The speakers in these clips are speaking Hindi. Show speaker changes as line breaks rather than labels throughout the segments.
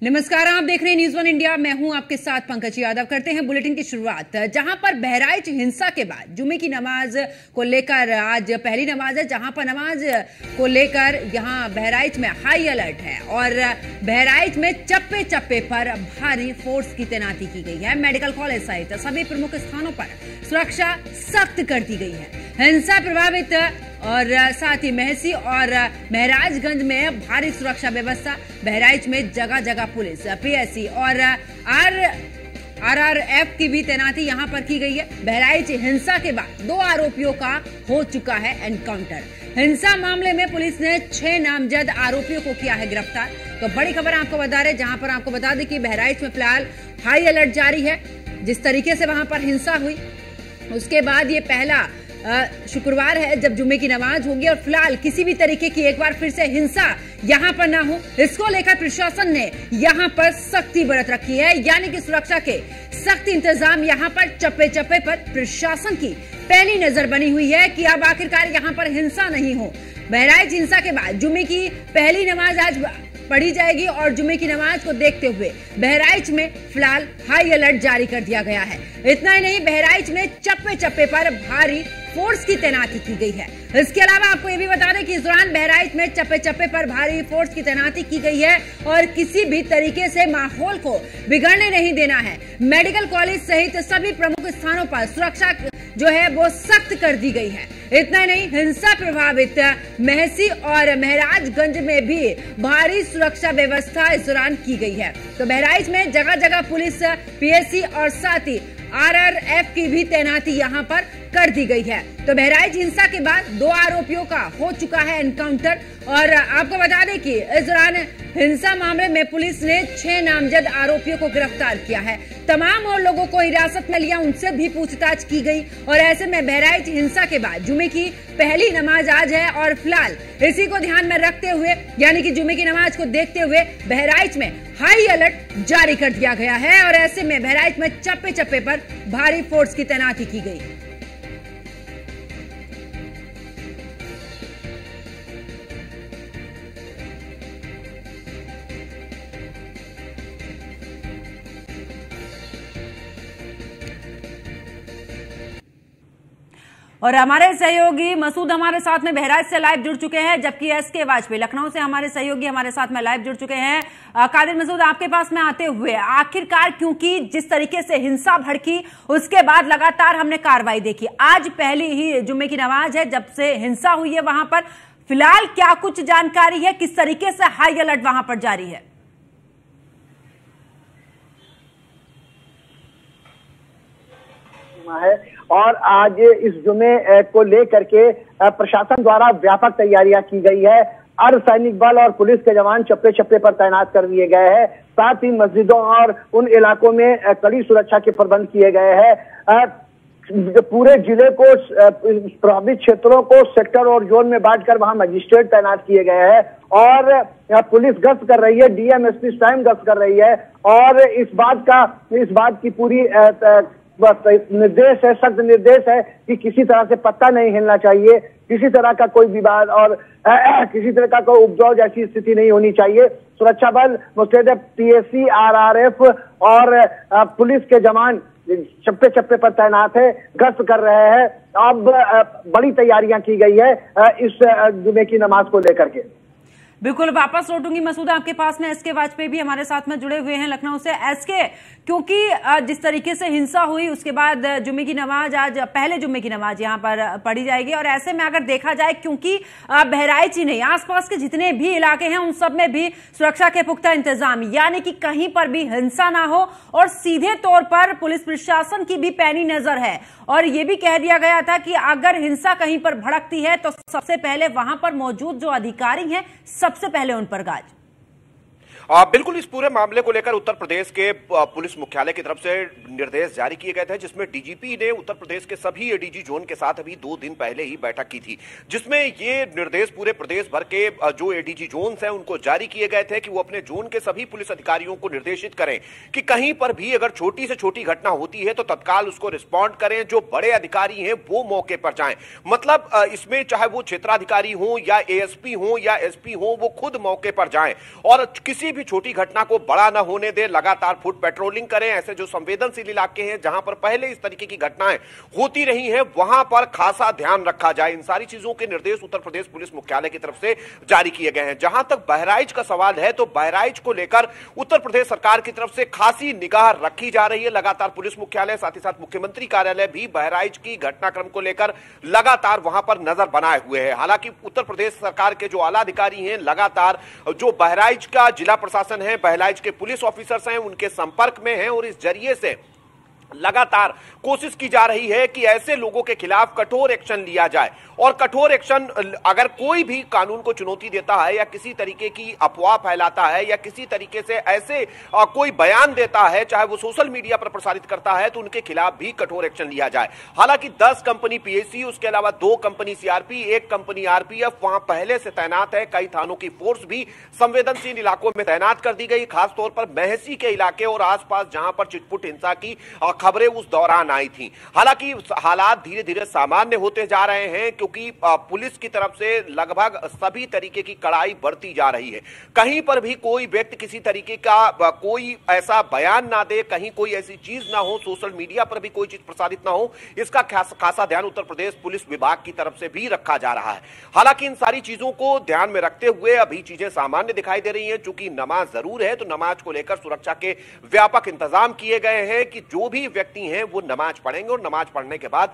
नमस्कार, आप देख रहे हैं न्यूज़ वन इंडिया। मैं हूं आपके साथ पंकज यादव। करते हैं बुलेटिन की शुरुआत जहां पर बहराइच हिंसा के बाद जुमे की नमाज को लेकर आज पहली नमाज है, जहां पर नमाज को लेकर यहां बहराइच में हाई अलर्ट है और बहराइच में चप्पे चप्पे पर भारी फोर्स की तैनाती की गई है। मेडिकल कॉलेज सहित सभी प्रमुख स्थानों पर सुरक्षा सख्त कर दी गई है। हिंसा प्रभावित और साथ ही महसी और महराजगंज में भारी सुरक्षा व्यवस्था। बहराइच में जगह जगह पुलिस, पीएससी और आरआरएफ की भी तैनाती यहां पर की गई है। बहराइच हिंसा के बाद 2 आरोपियों का हो चुका है एनकाउंटर। हिंसा मामले में पुलिस ने 6 नामजद आरोपियों को किया है गिरफ्तार। तो बड़ी खबर आपको बता रहे, जहां पर आपको बता दें कि बहराइच में फिलहाल हाई अलर्ट जारी है। जिस तरीके से वहां पर हिंसा हुई, उसके बाद ये पहला शुक्रवार है जब जुम्मे की नमाज होगी और फिलहाल किसी भी तरीके की एक बार फिर से हिंसा यहां पर ना हो, इसको लेकर प्रशासन ने यहां पर सख्ती बरत रखी है। यानी कि सुरक्षा के सख्त इंतजाम यहां पर चप्पे चप्पे पर प्रशासन की पैनी नजर बनी हुई है कि अब आखिरकार यहां पर हिंसा नहीं हो। बहराइच हिंसा के बाद जुम्मे की पहली नमाज आज पढ़ी जाएगी और जुम्मे की नमाज को देखते हुए बहराइच में फिलहाल हाई अलर्ट जारी कर दिया गया है। इतना ही नहीं, बहराइच में चप्पे चप्पे पर भारी फोर्स की तैनाती की गई है। इसके अलावा आपको ये भी बता दें कि इस दौरान बहराइच में चप्पे चप्पे पर भारी फोर्स की तैनाती की गई है और किसी भी तरीके से माहौल को बिगड़ने नहीं देना है। मेडिकल कॉलेज सहित सभी प्रमुख स्थानों पर सुरक्षा जो है वो सख्त कर दी गई है। इतना ही नहीं, हिंसा प्रभावित महसी और महराजगंज में भी भारी सुरक्षा व्यवस्था इस दौरान की गई है। तो बहराइच में जगह जगह पुलिस, पीएससी और साथ ही आरआरएफ की भी तैनाती यहां पर कर दी गई है। तो बहराइच हिंसा के बाद 2 आरोपियों का हो चुका है एनकाउंटर और आपको बता दें कि इस दौरान हिंसा मामले में पुलिस ने 6 नामजद आरोपियों को गिरफ्तार किया है। तमाम और लोगों को हिरासत में लिया, उनसे भी पूछताछ की गई और ऐसे में बहराइच हिंसा के बाद जुमे की पहली नमाज आज है और फिलहाल इसी को ध्यान में रखते हुए यानी कि जुमे की नमाज को देखते हुए बहराइच में हाई अलर्ट जारी कर दिया गया है और ऐसे में बहराइच में चप्पे चप्पे पर भारी फोर्स की तैनाती की गई। और हमारे सहयोगी मसूद हमारे साथ में बहराइच से लाइव जुड़ चुके हैं, जबकि एसके वाजपेयी लखनऊ से हमारे सहयोगी हमारे साथ में लाइव जुड़ चुके हैं। कादिर मसूद, आपके पास में आते हुए आखिरकार क्योंकि जिस तरीके से हिंसा भड़की उसके बाद लगातार हमने कार्रवाई देखी, आज पहली ही जुम्मे की नमाज है जब से हिंसा हुई है वहां पर, फिलहाल क्या कुछ जानकारी है, किस तरीके से हाई अलर्ट वहां पर जारी है?
और आज इस जुमे को लेकर के प्रशासन द्वारा व्यापक तैयारियां की गई है। अर्धसैनिक बल और पुलिस के जवान चप्पे चप्पे पर तैनात कर दिए गए हैं। साथ ही मस्जिदों और उन इलाकों में कड़ी सुरक्षा के प्रबंध किए गए हैं। पूरे जिले को, प्रभावित क्षेत्रों को सेक्टर और जोन में बांटकर वहां मजिस्ट्रेट तैनात किए गए हैं और पुलिस गश्त कर रही है, डीएमएसपी स्वयं गश्त कर रही है और इस बात की पूरी निर्देश है, सख्त निर्देश है कि किसी तरह से पत्ता नहीं हिलना चाहिए, किसी तरह का कोई विवाद और किसी तरह का कोई उपद्रव जैसी स्थिति नहीं होनी चाहिए। सुरक्षा बल मुस्तैद है, पीएससी, आरआरएफ और पुलिस के जवान चप्पे चप्पे पर तैनात है, गश्त कर रहे हैं। अब बड़ी तैयारियां की गई है इस जुमे की नमाज को लेकर के।
बिल्कुल, वापस लौटूंगी मसूद आपके पास में। एसके वाजपेयी भी हमारे साथ में जुड़े हुए हैं लखनऊ से। एसके, क्योंकि जिस तरीके से हिंसा हुई उसके बाद जुम्मे की नमाज आज पहले जुम्मे की नमाज यहां पर पढ़ी जाएगी और ऐसे में अगर देखा जाए, क्योंकि बहराइच ही नहीं आसपास के जितने भी इलाके हैं उन सब में भी सुरक्षा के पुख्ता इंतजाम, यानी कि कहीं पर भी हिंसा ना हो और सीधे तौर पर पुलिस प्रशासन की भी पैनी नजर है और ये भी कह दिया गया था कि अगर हिंसा कहीं पर भड़कती है तो सबसे पहले वहां पर मौजूद जो अधिकारी हैं सबसे पहले उन पर गाज।
बिल्कुल, इस पूरे मामले को लेकर उत्तर प्रदेश के पुलिस मुख्यालय की तरफ से निर्देश जारी किए गए थे, जिसमें डीजीपी ने उत्तर प्रदेश के सभी एडीजी जोन के साथ अभी 2 दिन पहले ही बैठक की थी, जिसमें ये निर्देश पूरे प्रदेश भर के जो एडीजी जोन हैं उनको जारी किए गए थे कि वो अपने जोन के सभी पुलिस अधिकारियों को निर्देशित करें कि कहीं पर भी अगर छोटी से छोटी घटना होती है तो तत्काल उसको रिस्पॉन्ड करें, जो बड़े अधिकारी हैं वो मौके पर जाएं। मतलब इसमें चाहे वो क्षेत्राधिकारी हो या एएसपी हो या एसपी हो, वो खुद मौके पर जाएं और किसी भी छोटी घटना को बड़ा न होने दे, लगातार फुट पेट्रोलिंग करें। ऐसे जो संवेदनशील इलाके हैं जहां पर पहले इस तरीके की घटनाएं होती रही हैं, वहां पर खासा ध्यान रखा जाए। इन सारी चीजों के निर्देश उत्तर प्रदेश पुलिस मुख्यालय की तरफ से जारी किए गए हैं। जहां तक बहराइच का सवाल है, तो बहराइच को लेकर उत्तर प्रदेश सरकार की तरफ से खासी निगाह रखी जा रही है। लगातार पुलिस मुख्यालय, साथ ही साथ मुख्यमंत्री कार्यालय भी बहराइच की घटनाक्रम को लेकर लगातार वहां पर नजर बनाए हुए है। हालांकि उत्तर प्रदेश सरकार के जो आला अधिकारी हैं, लगातार जो बहराइच का जिला प्रशासन है, बहराइच के पुलिस ऑफिसर्स हैं, उनके संपर्क में हैं और इस जरिए से लगातार कोशिश की जा रही है कि ऐसे लोगों के खिलाफ कठोर एक्शन लिया जाए। और कठोर एक्शन, अगर कोई भी कानून को चुनौती देता है या किसी तरीके की अफवाह फैलाता है या किसी तरीके से ऐसे कोई बयान देता है, चाहे वो सोशल मीडिया पर प्रसारित करता है, तो उनके खिलाफ भी कठोर एक्शन लिया जाए। हालांकि 10 कंपनी पीएसी, उसके अलावा 2 कंपनी सीआरपी, 1 कंपनी आरपीएफ वहां पहले से तैनात है। कई थानों की फोर्स भी संवेदनशील इलाकों में तैनात कर दी गई, खासतौर पर महसी के इलाके और आसपास जहां पर चिटपुट हिंसा की खबरें उस दौरान आई थी। हालांकि हालात धीरे धीरे सामान्य होते जा रहे हैं, क्योंकि पुलिस की तरफ से लगभग सभी तरीके की कड़ाई बढ़ती जा रही है। कहीं पर भी कोई व्यक्ति किसी तरीके का कोई ऐसा बयान ना दे, कहीं कोई ऐसी चीज ना हो, सोशल मीडिया पर भी कोई चीज प्रसारित ना हो, इसका खासा ध्यान उत्तर प्रदेश पुलिस विभाग की तरफ से भी रखा जा रहा है। हालांकि इन सारी चीजों को ध्यान में रखते हुए अभी चीजें सामान्य दिखाई दे रही हैं। चूंकि नमाज जरूर है, तो नमाज को लेकर सुरक्षा के व्यापक इंतजाम किए गए हैं कि जो भी व्यक्ति हैं वो नमाज पढ़ेंगे और नमाज पढ़ने के बाद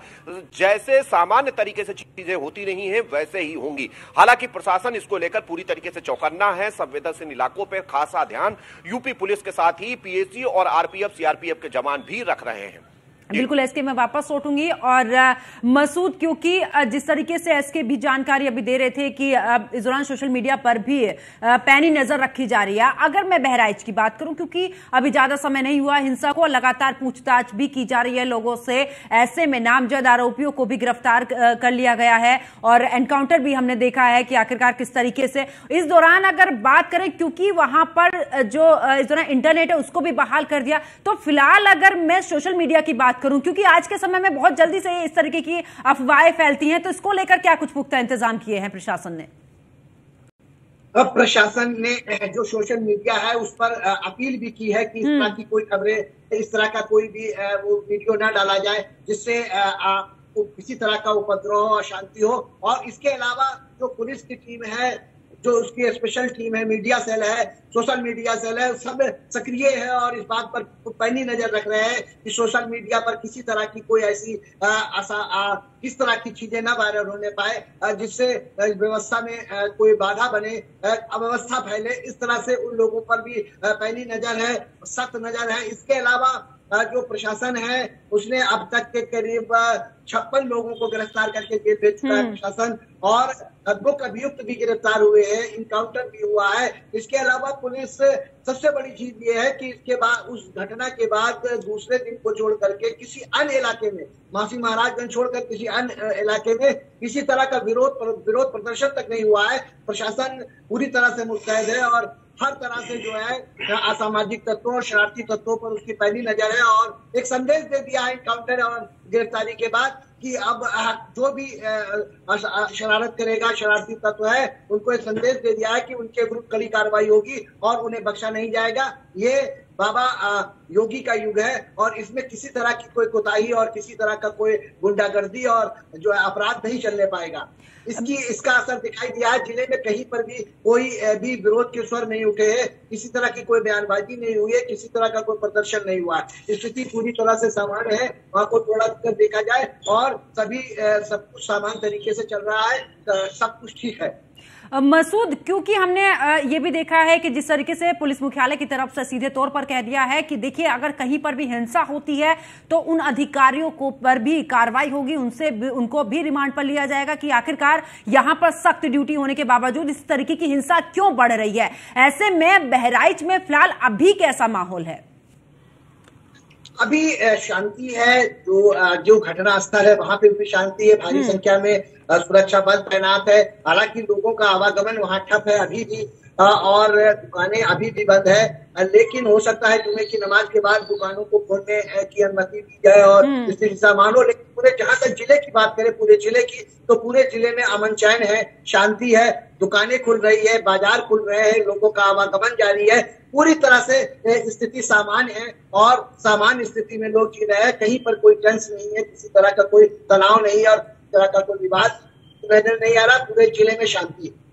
जैसे सामान्य तरीके से चीजें होती रही हैं वैसे ही होंगी। हालांकि प्रशासन इसको लेकर पूरी तरीके से चौकन्ना है। संवेदनशील इलाकों पर खासा ध्यान यूपी पुलिस के साथ ही पीएसी और आरपीएफ सीआरपीएफ के जवान भी रख रहे हैं।
बिल्कुल एसके, मैं वापस लौटूंगी। और मसूद, क्योंकि जिस तरीके से एसके भी जानकारी अभी दे रहे थे कि इस दौरान सोशल मीडिया पर भी पैनी नजर रखी जा रही है। अगर मैं बहराइच की बात करूं, क्योंकि अभी ज्यादा समय नहीं हुआ, हिंसा को लगातार पूछताछ भी की जा रही है लोगों से, ऐसे में नामजद आरोपियों को भी गिरफ्तार कर लिया गया है और एनकाउंटर भी हमने देखा है कि आखिरकार किस तरीके से। इस दौरान अगर बात करें, क्योंकि वहां पर जो इस दौरान इंटरनेट है उसको भी बहाल कर दिया, तो फिलहाल अगर मैं सोशल मीडिया की बात करूं, क्योंकि आज के समय में बहुत जल्दी से इस तरीके की अफवाहें फैलती हैं, तो इसको लेकर क्या कुछ पुख्ता इंतजाम किए हैं प्रशासन ने?
प्रशासन ने जो सोशल मीडिया है उस पर अपील भी की है कि इस तरह की कोई खबरें, इस तरह का कोई भी वो वीडियो ना डाला जाए जिससे किसी तरह का उपद्रव हो, अशांति हो। और इसके अलावा जो पुलिस की टीम है, जो उसकी स्पेशल टीम है, मीडिया सेल है, सोशल मीडिया सेल है, सब सक्रिय है और इस बात पर पैनी नजर रख रहे हैं कि सोशल मीडिया पर किसी तरह की कोई ऐसी किस तरह की चीजें ना वायरल होने पाए जिससे व्यवस्था में कोई बाधा बने, अव्यवस्था फैले। इस तरह से उन लोगों पर भी पैनी नजर है, सख्त नजर है। इसके अलावा जो प्रशासन है उसने अब तक के करीब 56 लोगों को गिरफ्तार करके जेल भेज चुका है प्रशासन, और 2 अभियुक्त भी गिरफ्तार हुए हैं, इनकाउंटर भी हुआ है। इसके अलावा पुलिस, सबसे बड़ी चीज ये है कि इसके बाद, उस घटना के बाद दूसरे दिन को छोड़ करके किसी अन्य इलाके में, मासी महाराजगंज छोड़कर किसी अन्य इलाके में किसी तरह का विरोध प्रदर्शन तक नहीं हुआ है। प्रशासन पूरी तरह से मुस्तैद है और हर तरह से जो है असामाजिक तत्वों और शरारती तत्वों पर उसकी पहली नजर है, और एक संदेश दे दिया है इनकाउंटर और गिरफ्तारी के बाद कि अब जो भी शरारत करेगा, शरारती तत्व है, उनको एक संदेश दे दिया है कि उनके विरुद्ध कड़ी कार्रवाई होगी और उन्हें बख्शा नहीं जाएगा। ये बाबा योगी का युग है और इसमें किसी तरह की कोई कोताही और किसी तरह का कोई गुंडागर्दी और जो है अपराध नहीं चलने पाएगा। इसका असर दिखाई दिया है। जिले में कहीं पर भी कोई भी विरोध के स्वर नहीं उठे हैं, किसी तरह की कोई बयानबाजी नहीं हुई है, किसी तरह का कोई प्रदर्शन नहीं हुआ है। स्थिति पूरी तरह से सामान्य है, वहां को थोड़ा कर देखा जाए और सब कुछ सामान्य तरीके से चल रहा है, सब कुछ ठीक है।
मसूद, क्योंकि हमने ये भी देखा है कि जिस तरीके से पुलिस मुख्यालय की तरफ से सीधे तौर पर कह दिया है कि देखिए, अगर कहीं पर भी हिंसा होती है तो उन अधिकारियों को पर भी कार्रवाई होगी, उनको भी रिमांड पर लिया जाएगा कि आखिरकार यहां पर सख्त ड्यूटी होने के बावजूद इस तरीके की हिंसा क्यों बढ़ रही है। ऐसे में बहराइच में फिलहाल अभी कैसा माहौल है?
अभी शांति है, जो घटना स्थल है वहां पे भी शांति है, भारी संख्या में सुरक्षा बल तैनात है। हालांकि लोगों का आवागमन वहां ठप है अभी भी, और दुकानें अभी भी बंद है, लेकिन हो सकता है जुमे की नमाज के बाद दुकानों को खोलने की अनुमति दी जाए और स्थिति सामान हो। लेकिन पूरे जहां तक जिले की बात करें, पूरे जिले की, तो पूरे जिले में अमन चैन है, शांति है, दुकानें खुल रही है, बाजार खुल रहे हैं, लोगों का आवागमन जारी है, पूरी तरह से स्थिति सामान्य है और सामान्य स्थिति में लोग जी रहे हैं। कहीं पर कोई टेंस नहीं है, किसी तरह का कोई तनाव नहीं है और किसी तरह का कोई विवाद नजर नहीं आ रहा। पूरे जिले में शांति है।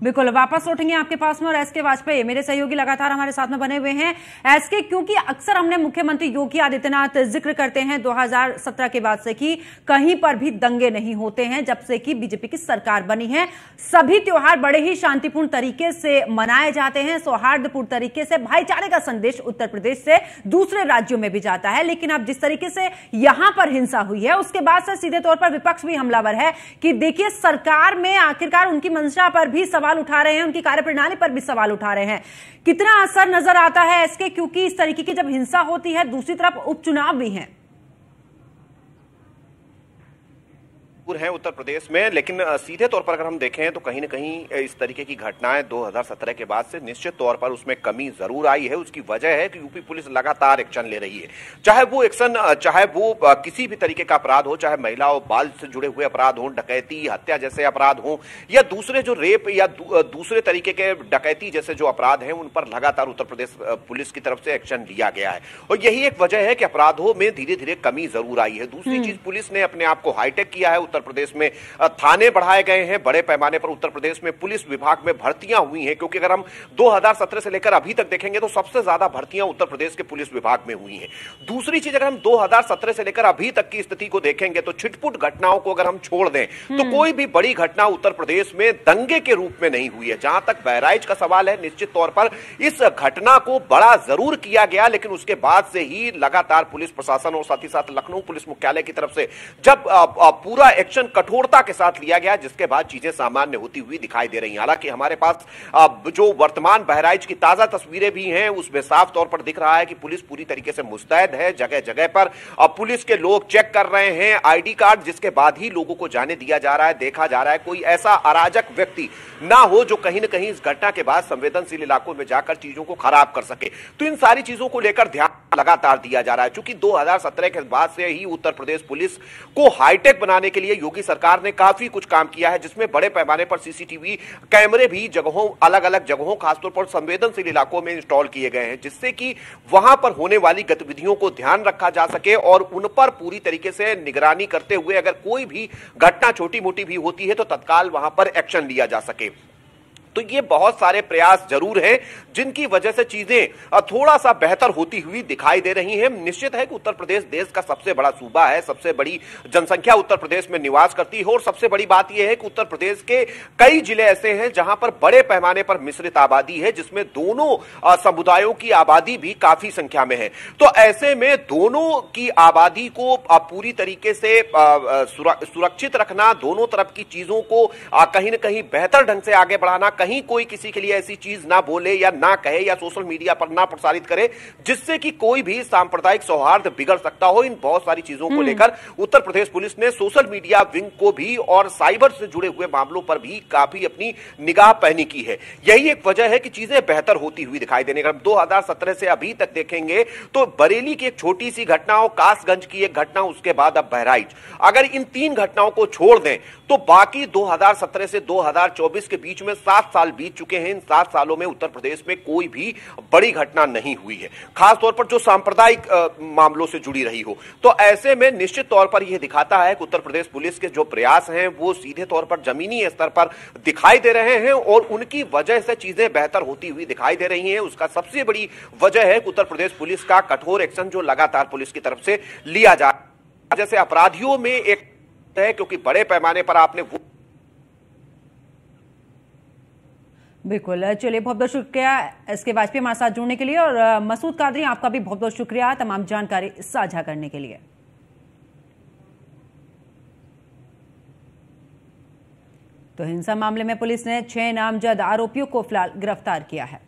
बिल्कुल, वापस लौटेंगे आपके पास में। और एसके वाजपेयी मेरे सहयोगी लगातार हमारे साथ में बने हुए हैं। एसके, क्योंकि अक्सर हमने मुख्यमंत्री योगी आदित्यनाथ जिक्र करते हैं 2017 के बाद से कि कहीं पर भी दंगे नहीं होते हैं जब से कि बीजेपी की सरकार बनी है। सभी त्योहार बड़े ही शांतिपूर्ण तरीके से मनाए जाते हैं, सौहार्दपूर्ण तरीके से। भाईचारे का संदेश उत्तर प्रदेश से दूसरे राज्यों में भी जाता है। लेकिन अब जिस तरीके से यहां पर हिंसा हुई है, उसके बाद से सीधे तौर पर विपक्ष भी हमलावर है कि देखिए, सरकार में आखिरकार उनकी मंशा पर भी सवाल उठा रहे हैं, उनकी कार्यप्रणाली पर भी सवाल उठा रहे हैं। कितना असर नजर आता है इसके, क्योंकि इस तरीके की जब हिंसा होती है, दूसरी तरफ उपचुनाव भी हैं।
है उत्तर प्रदेश में, लेकिन सीधे तौर पर अगर हम देखें तो कहीं न कहीं इस तरीके की घटनाएं 2017 के बाद से निश्चित तौर पर उसमें कमी जरूर आई है। उसकी वजह है कि यूपी पुलिस लगातार एक्शन ले रही है, चाहे वो एक्शन, चाहे वो किसी भी तरीके का अपराध हो, चाहे महिला और बाल से जुड़े हुए अपराध हो, डकैती, हत्या जैसे अपराध हो, या दूसरे जो रेप या दूसरे तरीके के डकैती जैसे जो अपराध हैं, उन पर लगातार उत्तर प्रदेश पुलिस की तरफ से एक्शन लिया गया है। और यही एक वजह है कि अपराधों में धीरे धीरे कमी जरूर आई है। दूसरी चीज, पुलिस ने अपने आप को हाईटेक किया है। उत्तर प्रदेश में थाने बढ़ाए गए हैं, बड़े पैमाने पर उत्तर प्रदेश में पुलिस विभाग में भर्तियां हुई हैं, क्योंकि अगर हम 2017 से लेकर अभी तक देखेंगे तो सबसे ज्यादा भर्तियां उत्तर प्रदेश के पुलिस विभाग में हुई हैं। दूसरी चीज, अगर हम 2017 से लेकर अभी तक की स्थिति को देखेंगे तो छिटपुट घटनाओं को अगर हम छोड़ दें तो कोई भी बड़ी घटना उत्तर प्रदेश में दंगे के रूप में नहीं हुई है। जहां तक बहराइच का सवाल है, निश्चित तौर पर इस घटना को बड़ा जरूर किया गया, लेकिन उसके बाद से ही लगातार पुलिस प्रशासन और साथ ही साथ लखनऊ पुलिस मुख्यालय की तरफ से जब पूरा एक्शन कठोरता के साथ लिया गया, जिसके बाद चीजें सामान्य होती हुई दिखाई दे रही हैं। हालांकि हमारे पास जो वर्तमान बहराइच की ताजा तस्वीरें भी हैं, उसमें साफ तौर पर दिख रहा है कि पुलिस पूरी तरीके से मुस्तैद है। जगह जगह पर पुलिस के लोग चेक कर रहे हैं आईडी कार्ड, जिसके बाद ही लोगों को जाने दिया जा रहा है, देखा जा रहा है कोई ऐसा अराजक व्यक्ति ना हो जो कहीं न कहीं इस घटना के बाद संवेदनशील इलाकों में जाकर चीजों को खराब कर सके। तो इन सारी चीजों को लेकर ध्यान लगातार दिया जा रहा है। चूंकि 2017 के बाद से ही उत्तर प्रदेश पुलिस को हाईटेक बनाने के लिए योगी सरकार ने काफी कुछ काम किया है, जिसमें बड़े पैमाने पर सीसीटीवी कैमरे भी जगहों, अलग अलग जगहों, खासतौर पर संवेदनशील इलाकों में इंस्टॉल किए गए हैं, जिससे कि वहां पर होने वाली गतिविधियों को ध्यान रखा जा सके और उन पर पूरी तरीके से निगरानी करते हुए अगर कोई भी घटना छोटी मोटी भी होती है तो तत्काल वहां पर एक्शन लिया जा सके। तो ये बहुत सारे प्रयास जरूर हैं जिनकी वजह से चीजें थोड़ा सा बेहतर होती हुई दिखाई दे रही हैं। निश्चित है कि उत्तर प्रदेश देश का सबसे बड़ा सूबा है, सबसे बड़ी जनसंख्या उत्तर प्रदेश में निवास करती है और सबसे बड़ी बात यह है कि उत्तर प्रदेश के कई जिले ऐसे हैं जहां पर बड़े पैमाने पर मिश्रित आबादी है, जिसमें दोनों समुदायों की आबादी भी काफी संख्या में है। तो ऐसे में दोनों की आबादी को पूरी तरीके से सुरक्षित रखना, दोनों तरफ की चीजों को कहीं ना कहीं बेहतर ढंग से आगे बढ़ाना, कहीं कोई किसी के लिए ऐसी चीज ना बोले या ना कहे या सोशल मीडिया पर ना प्रसारित करे जिससे कि कोई भी सांप्रदायिक सौहार्द बिगड़ सकता हो, इन बहुत सारी चीजों को लेकर उत्तर प्रदेश पुलिस ने सोशल मीडिया विंग को भी और साइबर से जुड़े हुए मामलों पर भी काफी अपनी निगाह पैनी की है। यही एक वजह है कि चीजें बेहतर होती हुई दिखाई देने। अगर 2017 से अभी तक देखेंगे तो बरेली की एक छोटी सी घटना हो, कासगंज की एक घटना, उसके बाद अब बहराइच, अगर इन तीन घटनाओं को छोड़ दें तो बाकी 2017 से 2024 के बीच में 7 साल बीत चुके हैं। इन 7 सालों में उत्तर प्रदेश में कोई भी बड़ी घटना नहीं हुई है, खासतौर पर जो सांप्रदायिक मामलों से जुड़ी रही हो। तो ऐसे में निश्चित तौर पर यह दिखाता है कि उत्तर प्रदेश पुलिस के जो प्रयास हैं वो सीधे तौर पर जमीनी स्तर पर दिखाई दे रहे हैं और उनकी वजह से चीजें बेहतर होती हुई दिखाई दे रही हैं। उसका सबसे बड़ी वजह है कि उत्तर प्रदेश पुलिस का कठोर एक्शन जो लगातार पुलिस की तरफ से लिया जा रहा है। जैसे अपराधियों में एक है, क्योंकि बड़े पैमाने पर आपने
बिल्कुल, चलिए बहुत बहुत शुक्रिया एसके वाजपेयी हमारे साथ जुड़ने के लिए और मसूद कादरी आपका भी बहुत बहुत शुक्रिया तमाम जानकारी साझा करने के लिए। तो हिंसा मामले में पुलिस ने 6 नामजद आरोपियों को फिलहाल गिरफ्तार किया है।